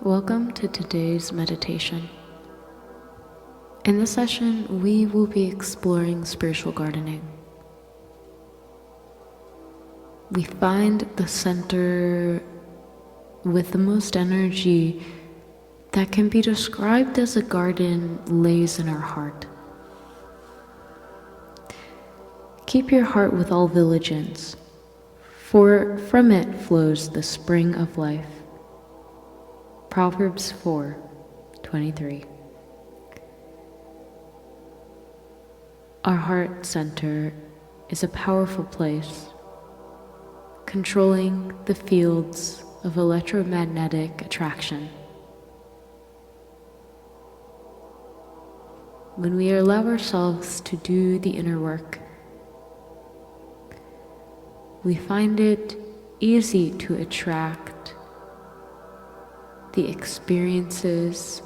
Welcome to today's meditation. In this session, we will be exploring spiritual gardening. We find the center with the most energy that can be described as a garden lays in our heart. Keep your heart with all vigilance, for from it flows the spring of life. Proverbs 4:23. Our heart center is a powerful place, controlling the fields of electromagnetic attraction. When we allow ourselves to do the inner work, we find it easy to attract the experiences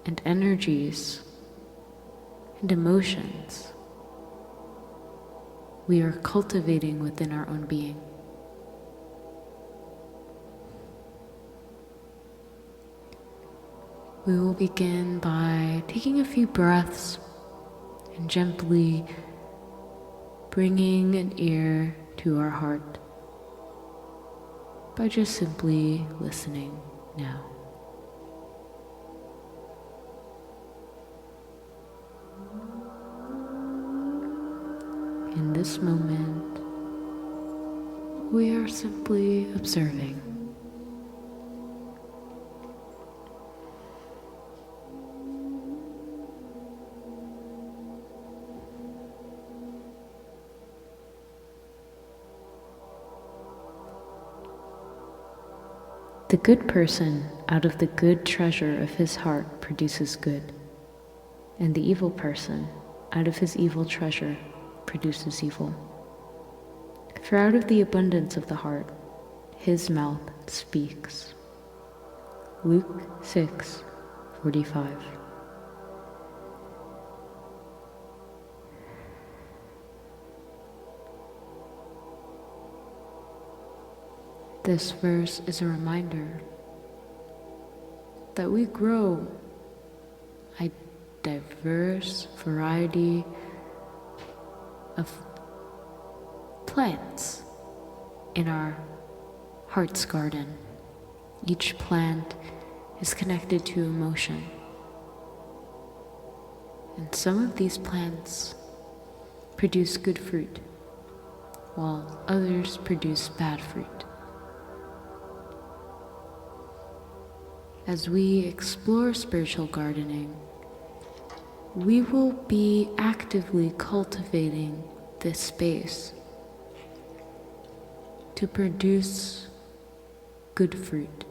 and energies and emotions we are cultivating within our own being. We will begin by taking a few breaths and gently bringing an ear to our heart by just simply listening now. In this moment, we are simply observing. The good person out of the good treasure of his heart produces good, and the evil person out of his evil treasure produces evil. For out of the abundance of the heart, his mouth speaks. Luke 6:45. This verse is a reminder that we grow a diverse variety of plants in our heart's garden. Each plant is connected to emotion. And some of these plants produce good fruit, while others produce bad fruit. As we explore spiritual gardening, we will be actively cultivating this space to produce good fruit.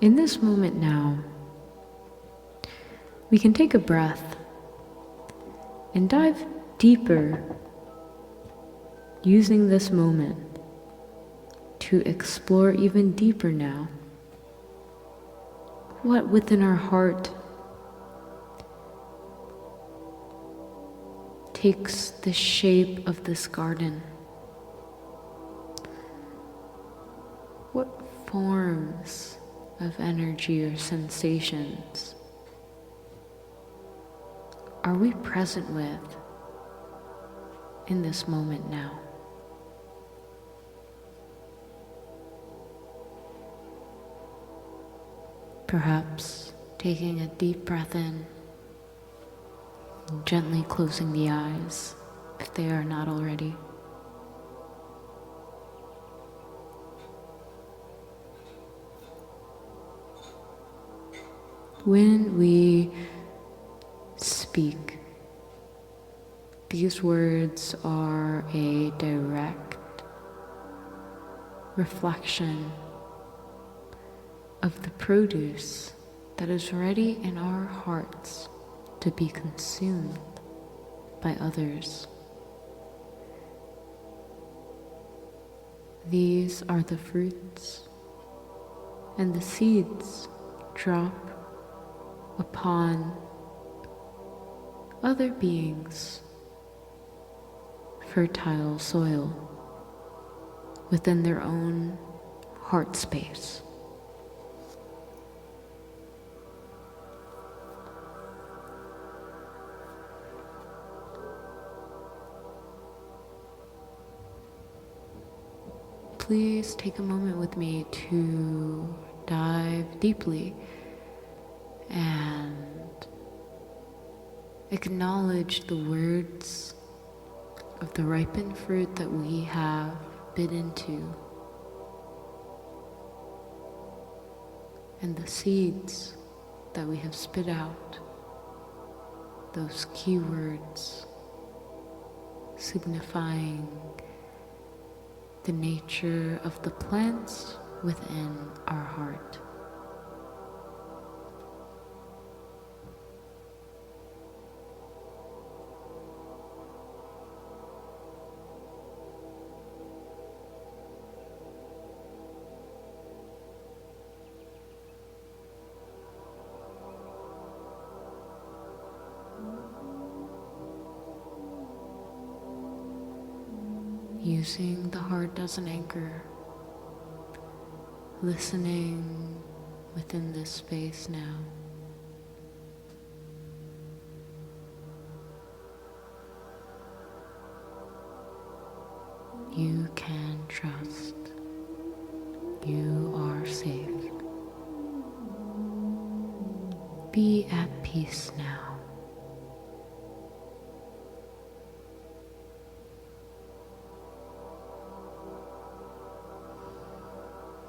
In this moment now, we can take a breath and dive deeper using this moment to explore even deeper now what within our heart takes the shape of this garden. What forms of energy or sensations are we present with in this moment now? Perhaps taking a deep breath in and gently closing the eyes if they are not already. When we speak, these words are a direct reflection of the produce that is ready in our hearts to be consumed. by others. These are the fruits, and the seeds drop upon other beings' fertile soil within their own heart space. Please take a moment with me to dive deeply and acknowledge the words of the ripened fruit that we have bit into, and the seeds that we have spit out, those key words signifying the nature of the plants within our heart. Using the heart as an anchor, listening within this space now. You can trust. You are safe. Be at peace now.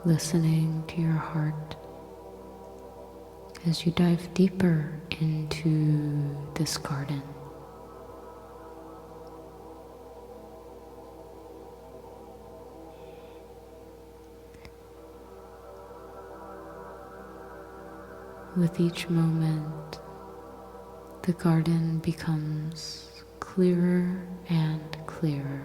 Listening to your heart as you dive deeper into this garden. With each moment, the garden becomes clearer and clearer.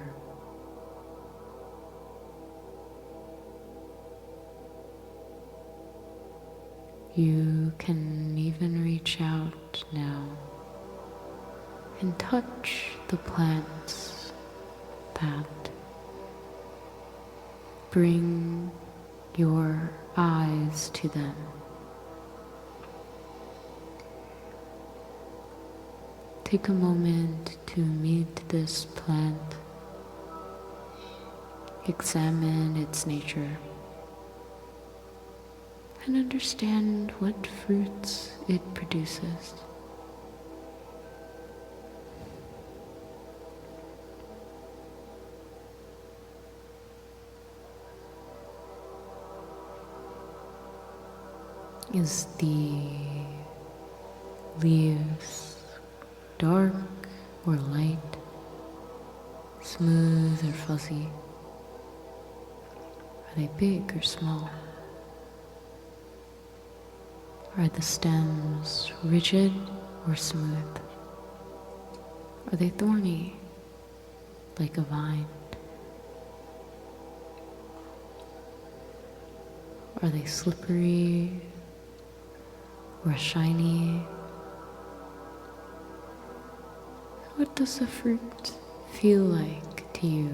You can even reach out now and touch the plants that bring your eyes to them. Take a moment to meet this plant, examine its nature, and understand what fruits it produces. Is the leaves dark or light, smooth or fuzzy? Are they big or small? Are the stems rigid or smooth? Are they thorny, like a vine? Are they slippery or shiny? What does the fruit feel like to you?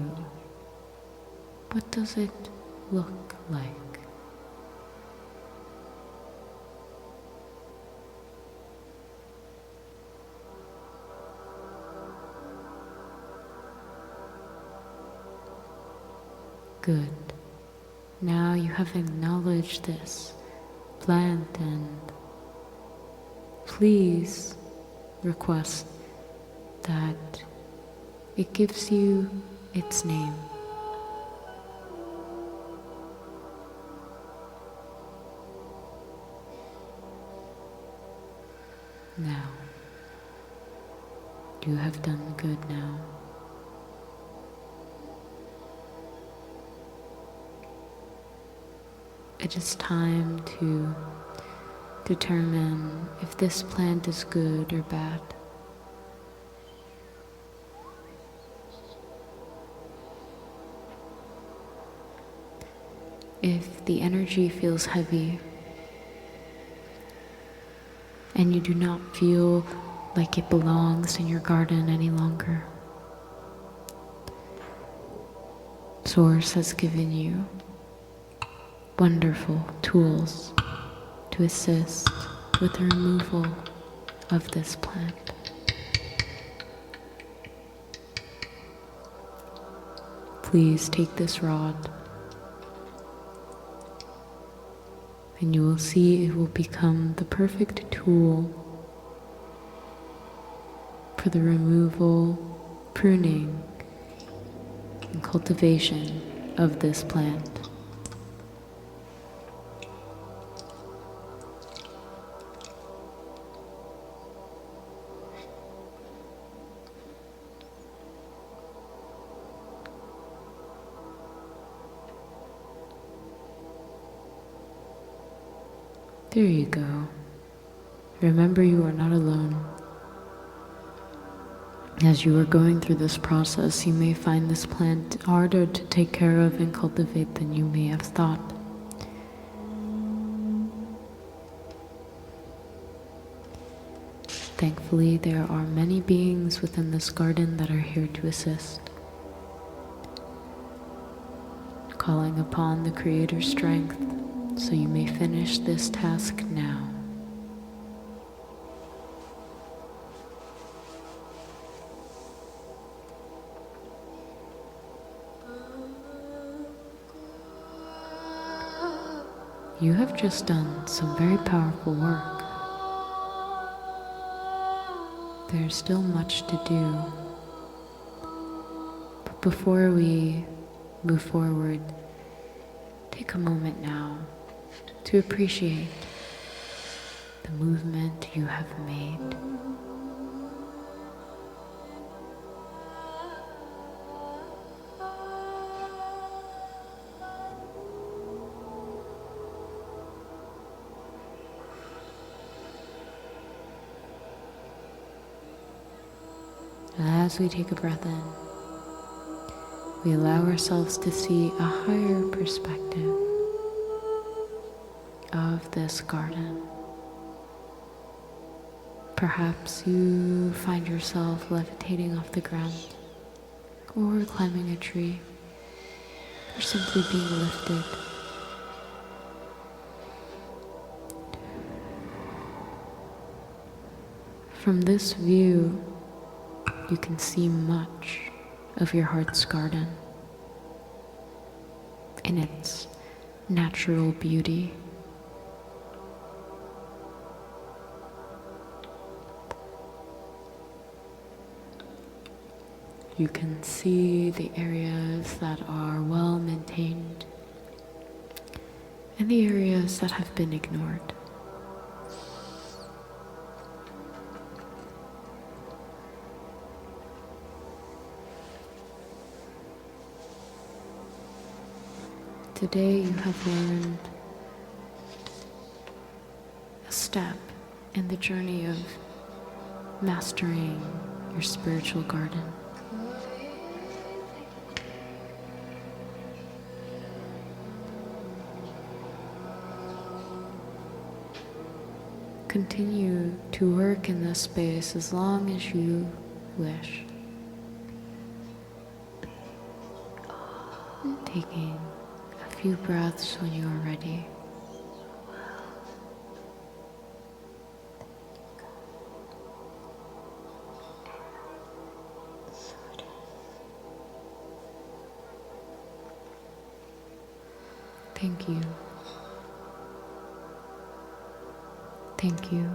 What does it look like? Good. Now you have acknowledged this plant, and please request that it gives you its name. Now, you have done good now. It is time to determine if this plant is good or bad. if the energy feels heavy and you do not feel like it belongs in your garden any longer, Source has given you wonderful tools to assist with the removal of this plant. Please take this rod, and you will see it will become the perfect tool for the removal, pruning, and cultivation of this plant. There you go. Remember, you are not alone. As you are going through this process, you may find this plant harder to take care of and cultivate than you may have thought. Thankfully, there are many beings within this garden that are here to assist, calling upon the Creator's strength so you may finish this task now. You have just done some very powerful work. There's still much to do. But before we move forward, take a moment now to appreciate the movement you have made. As we take a breath in, we allow ourselves to see a higher perspective of this garden. Perhaps you find yourself levitating off the ground, or climbing a tree, or simply being lifted. From this view, you can see much of your heart's garden in its natural beauty. You can see the areas that are well maintained and the areas that have been ignored. Today you have learned a step in the journey of mastering your spiritual garden. Continue to work in this space as long as you wish. Taking a few breaths when you are ready. Thank you. Thank you.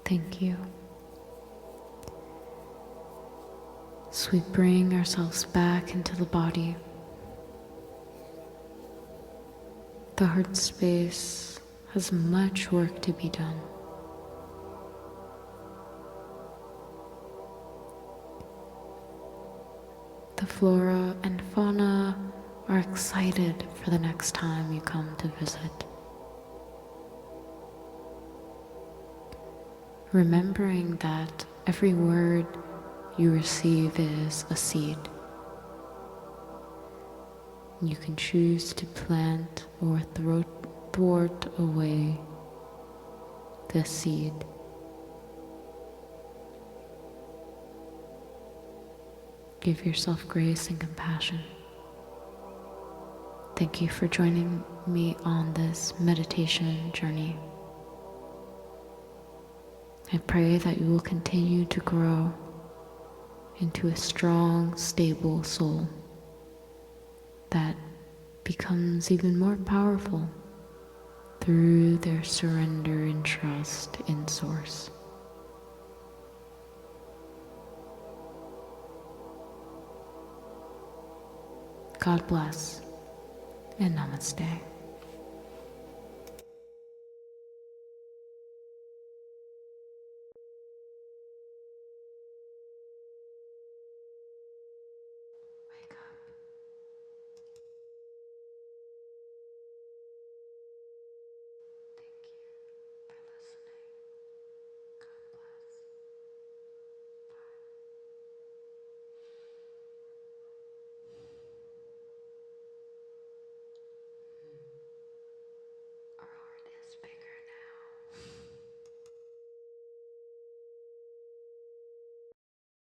Thank you. So we bring ourselves back into the body. The heart space has much work to be done. The flora and fauna are excited for the next time you come to visit. Remembering that every word you receive is a seed. You can choose to plant or thwart away the seed. Give yourself grace and compassion. Thank you for joining me on this meditation journey. I pray that you will continue to grow into a strong, stable soul that becomes even more powerful through their surrender and trust in Source. God bless and namaste.